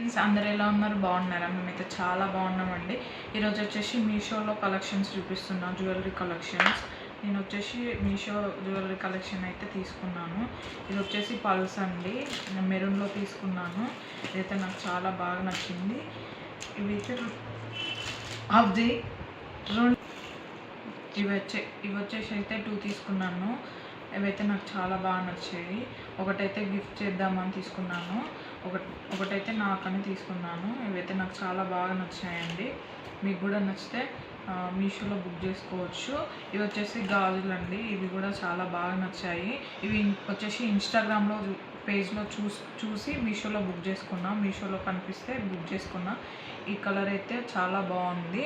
Friends, అందరూ ఎలా ఉన్నారు? బాగున్నారా? మేమైతే చాలా బాగున్నామండి. ఈరోజు వచ్చేసి మీషోలో కలెక్షన్స్ చూపిస్తున్నా, జ్యువెలరీ కలెక్షన్స్. నేను వచ్చేసి మీషో జ్యువెలరీ కలెక్షన్ అయితే తీసుకున్నాను. ఇది వచ్చేసి పల్స్ అండి, మెరూన్లో తీసుకున్నాను. ఇదైతే నాకు చాలా బాగా నచ్చింది. ఇవైతే అది ఇవి వచ్చేసి అయితే 2 తీసుకున్నాను. ఇవైతే నాకు చాలా బాగా నచ్చాయి. ఒకటైతే గిఫ్ట్ చేద్దామని తీసుకున్నాను, ఒకటైతే నాకని తీసుకున్నాను. ఇవైతే నాకు చాలా బాగా నచ్చాయండి. మీకు కూడా నచ్చితే మీషోలో బుక్ చేసుకోవచ్చు. ఇవి వచ్చేసి గాజులండి, ఇవి కూడా చాలా బాగా నచ్చాయి. ఇవి వచ్చేసి ఇన్స్టాగ్రామ్లో పేజ్లో చూసి మీషోలో బుక్ చేసుకున్నా. మీషోలో కనిపిస్తే బుక్ చేసుకున్నా. ఈ కలర్ అయితే చాలా బాగుంది,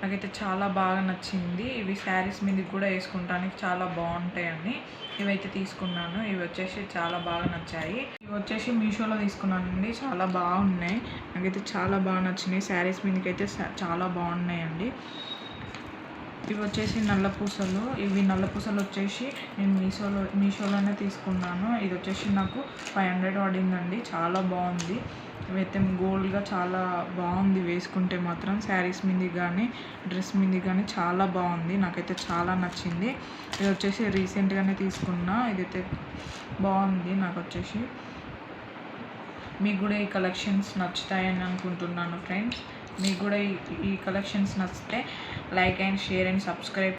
నాకైతే చాలా బాగా నచ్చింది. ఇవి శారీస్ మీదకి కూడా వేసుకుంటానికి చాలా బాగుంటాయండి. ఇవైతే తీసుకున్నాను. ఇవి వచ్చేసి చాలా బాగా నచ్చాయి. ఇవి వచ్చేసి మీషోలో తీసుకున్నానండి, చాలా బాగున్నాయి. నాకైతే చాలా బాగా నచ్చినాయి. శారీస్ మీదకి అయితే చాలా బాగున్నాయండి. ఇవి వచ్చేసి నల్లపూసలు. ఇవి నల్లపూసలు వచ్చేసి నేను మీషోలోనే తీసుకున్నాను. ఇది వచ్చేసి నాకు 500 పడిందండి. చాలా బాగుంది. ఇవైతే గోల్డ్గా చాలా బాగుంది, వేసుకుంటే మాత్రం శారీస్ మీద కానీ డ్రెస్ మీద కానీ చాలా బాగుంది. నాకైతే చాలా నచ్చింది. ఇది వచ్చేసి రీసెంట్గానే తీసుకున్నా. ఇదైతే బాగుంది. నాకు వచ్చేసి మీకు కూడా ఈ కలెక్షన్స్ నచ్చుతాయని అనుకుంటున్నాను ఫ్రెండ్స్. మీకు కూడా ఈ కలెక్షన్స్ నచ్చితే like and share and subscribe